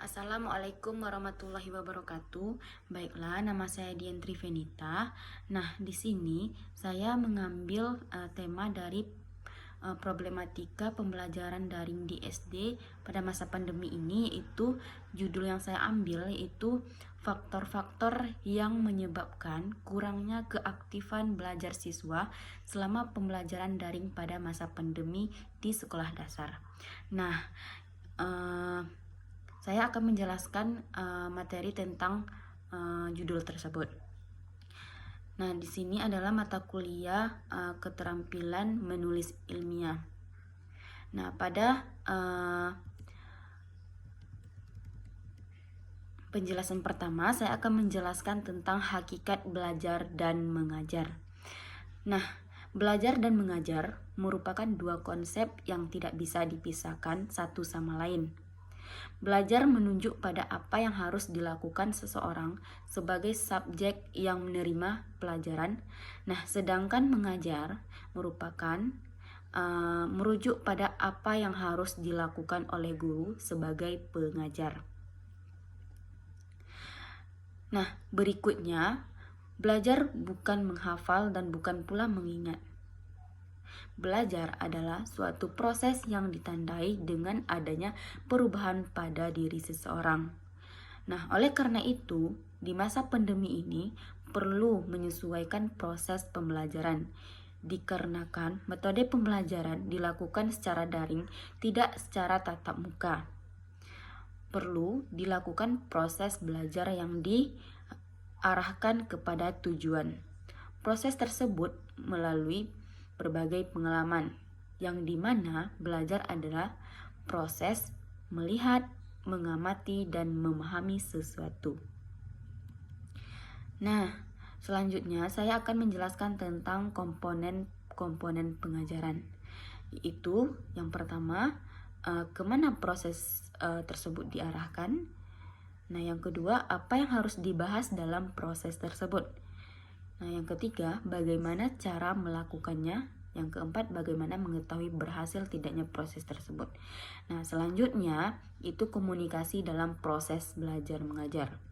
Assalamualaikum warahmatullahi wabarakatuh. Baiklah, nama saya Dian Trivenita. Nah, di sini saya mengambil tema dari problematika pembelajaran daring di SD pada masa pandemi ini. Itu judul yang saya ambil yaitu faktor-faktor yang menyebabkan kurangnya keaktifan belajar siswa selama pembelajaran daring pada masa pandemi di sekolah dasar. Nah, saya akan menjelaskan materi tentang judul tersebut. Nah, di sini adalah mata kuliah keterampilan menulis ilmiah. Nah, pada penjelasan pertama saya akan menjelaskan tentang hakikat belajar dan mengajar. Nah, belajar dan mengajar merupakan dua konsep yang tidak bisa dipisahkan satu sama lain. Belajar menunjuk pada apa yang harus dilakukan seseorang sebagai subjek yang menerima pelajaran. Nah, sedangkan mengajar merujuk pada apa yang harus dilakukan oleh guru sebagai pengajar. Nah, berikutnya, belajar bukan menghafal dan bukan pula mengingat. Belajar adalah suatu proses yang ditandai dengan adanya perubahan pada diri seseorang. Nah, oleh karena itu, di masa pandemi ini perlu menyesuaikan proses pembelajaran. Dikarenakan metode pembelajaran dilakukan secara daring, tidak secara tatap muka. Perlu dilakukan proses belajar yang diarahkan kepada tujuan. Proses tersebut melalui berbagai pengalaman, yang dimana belajar adalah proses melihat, mengamati, dan memahami sesuatu. Nah, selanjutnya saya akan menjelaskan tentang komponen pengajaran. Yaitu yang pertama, kemana proses tersebut diarahkan. Nah, yang kedua, apa yang harus dibahas dalam proses tersebut. Nah, yang ketiga, bagaimana cara melakukannya. Yang keempat, bagaimana mengetahui berhasil tidaknya proses tersebut. Nah, selanjutnya itu komunikasi dalam proses belajar mengajar.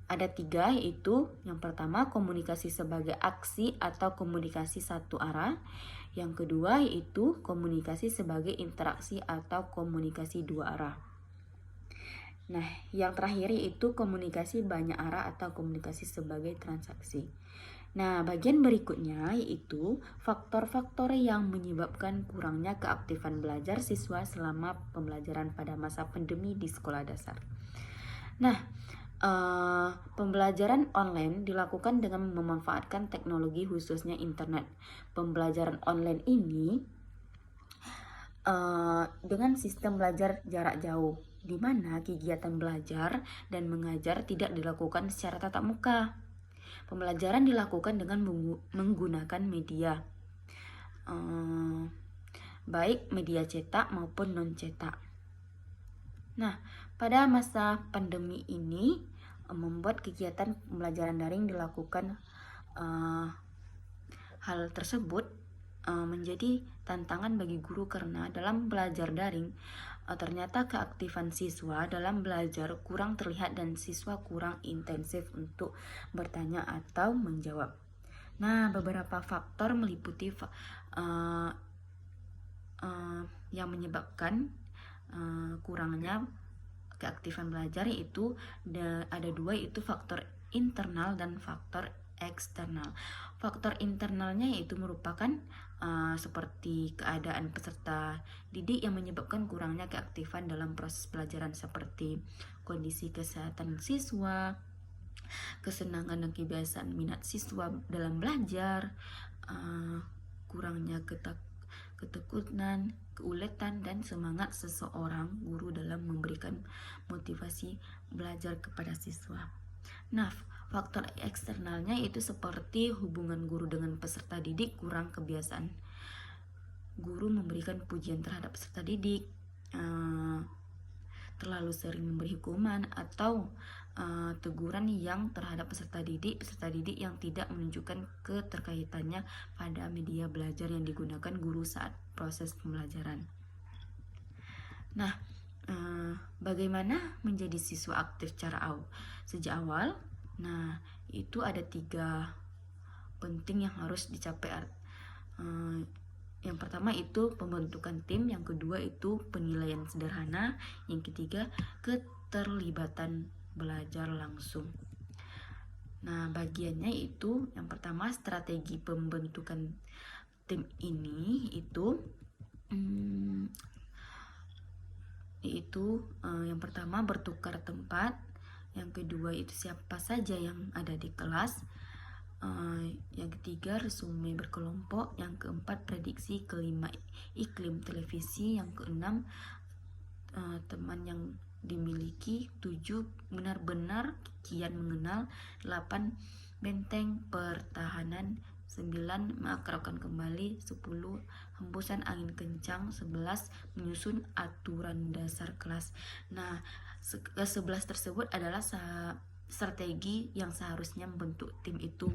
Ada 3, yaitu yang pertama komunikasi sebagai aksi atau komunikasi satu arah. Yang kedua yaitu komunikasi sebagai interaksi atau komunikasi dua arah. Nah, yang terakhir yaitu komunikasi banyak arah atau komunikasi sebagai transaksi. Nah, bagian berikutnya yaitu faktor-faktor yang menyebabkan kurangnya keaktifan belajar siswa selama pembelajaran pada masa pandemi di sekolah dasar. Nah, pembelajaran online dilakukan dengan memanfaatkan teknologi khususnya internet. Pembelajaran online ini dengan sistem belajar jarak jauh, di mana kegiatan belajar dan mengajar tidak dilakukan secara tatap muka. Pembelajaran dilakukan dengan menggunakan media, baik media cetak maupun non-cetak. Nah, pada masa pandemi ini membuat kegiatan pembelajaran daring dilakukan. Hal tersebut menjadi tantangan bagi guru karena dalam belajar daring ternyata keaktifan siswa dalam belajar kurang terlihat dan siswa kurang intensif untuk bertanya atau menjawab. Nah, beberapa faktor meliputi yang menyebabkan kurangnya keaktifan belajar, yaitu ada 2, yaitu faktor internal dan faktor eksternal. Faktor internalnya yaitu merupakan seperti keadaan peserta didik yang menyebabkan kurangnya keaktifan dalam proses pelajaran, seperti kondisi kesehatan siswa, kesenangan dan kebiasaan minat siswa dalam belajar, kurangnya ketekunan, keuletan, dan semangat seseorang guru dalam memberikan motivasi belajar kepada siswa. Nah, faktor eksternalnya itu seperti hubungan guru dengan peserta didik, kurang kebiasaan guru memberikan pujian terhadap peserta didik, terlalu sering memberi hukuman atau teguran yang terhadap peserta didik yang tidak menunjukkan keterkaitannya pada media belajar yang digunakan guru saat proses pembelajaran. Nah, Bagaimana menjadi siswa aktif sejak awal? Nah, itu ada 3 penting yang harus dicapai. Yang pertama itu pembentukan tim, yang kedua itu penilaian sederhana, yang ketiga keterlibatan belajar langsung. Nah, bagiannya itu yang pertama strategi pembentukan tim ini itu yang pertama bertukar tempat, yang kedua itu siapa saja yang ada di kelas, yang ketiga resume berkelompok, yang keempat prediksi, kelima iklim televisi, yang keenam teman yang dimiliki, 7 benar-benar kian mengenal, 8 benteng pertahanan, 9 mengakrabkan kembali, 10 hembusan angin kencang, 11 menyusun aturan dasar kelas. Nah, ke-11 tersebut adalah strategi yang seharusnya membentuk tim itu.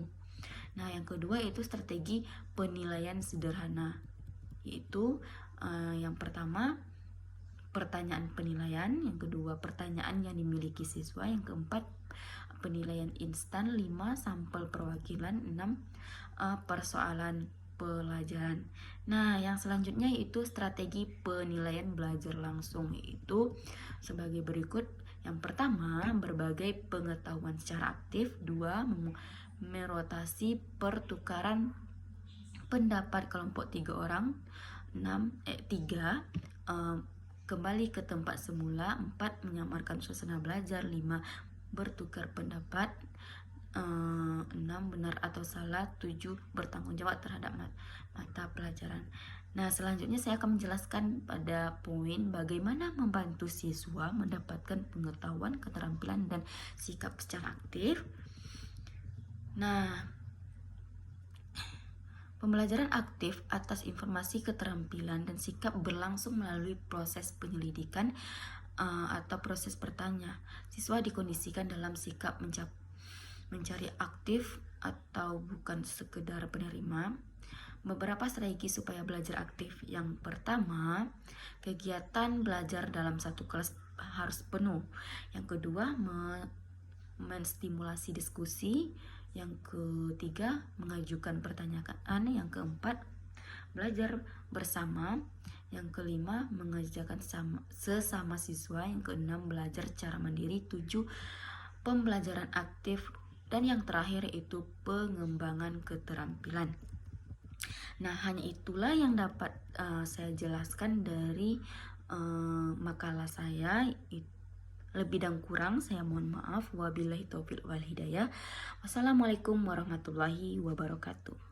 Nah, yang kedua itu strategi penilaian sederhana, yaitu yang pertama pertanyaan penilaian, yang kedua pertanyaan yang dimiliki siswa, yang keempat penilaian instan, 5 sampel perwakilan, 6 persoalan pelajaran. Nah, yang selanjutnya yaitu strategi penilaian belajar langsung, yaitu sebagai berikut. Yang pertama, berbagai pengetahuan secara aktif. 2, merotasi pertukaran pendapat kelompok 3 orang. 3 kembali ke tempat semula. 4 menyamarkan suasana belajar. 5 bertukar pendapat. 6 benar atau salah. 7 bertanggung jawab terhadap mata pelajaran. Nah, selanjutnya saya akan menjelaskan pada poin bagaimana membantu siswa mendapatkan pengetahuan, keterampilan, dan sikap secara aktif. Nah, pembelajaran aktif atas informasi, keterampilan, dan sikap berlangsung melalui proses penyelidikan atau proses bertanya. Siswa dikondisikan dalam sikap mencari aktif atau bukan sekedar penerima. Beberapa strategi supaya belajar aktif. Yang pertama, kegiatan belajar dalam satu kelas harus penuh. Yang kedua, menstimulasi diskusi. Yang ketiga, mengajukan pertanyaan. Yang keempat, belajar bersama. Yang kelima, mengajarkan sesama siswa. Yang keenam, belajar secara mandiri. 7, pembelajaran aktif. Dan yang terakhir itu pengembangan keterampilan. Nah, hanya itulah yang dapat saya jelaskan dari makalah saya. Lebih dan kurang saya mohon maaf. Wabillahi taufiq wal hidayah. Wassalamualaikum warahmatullahi wabarakatuh.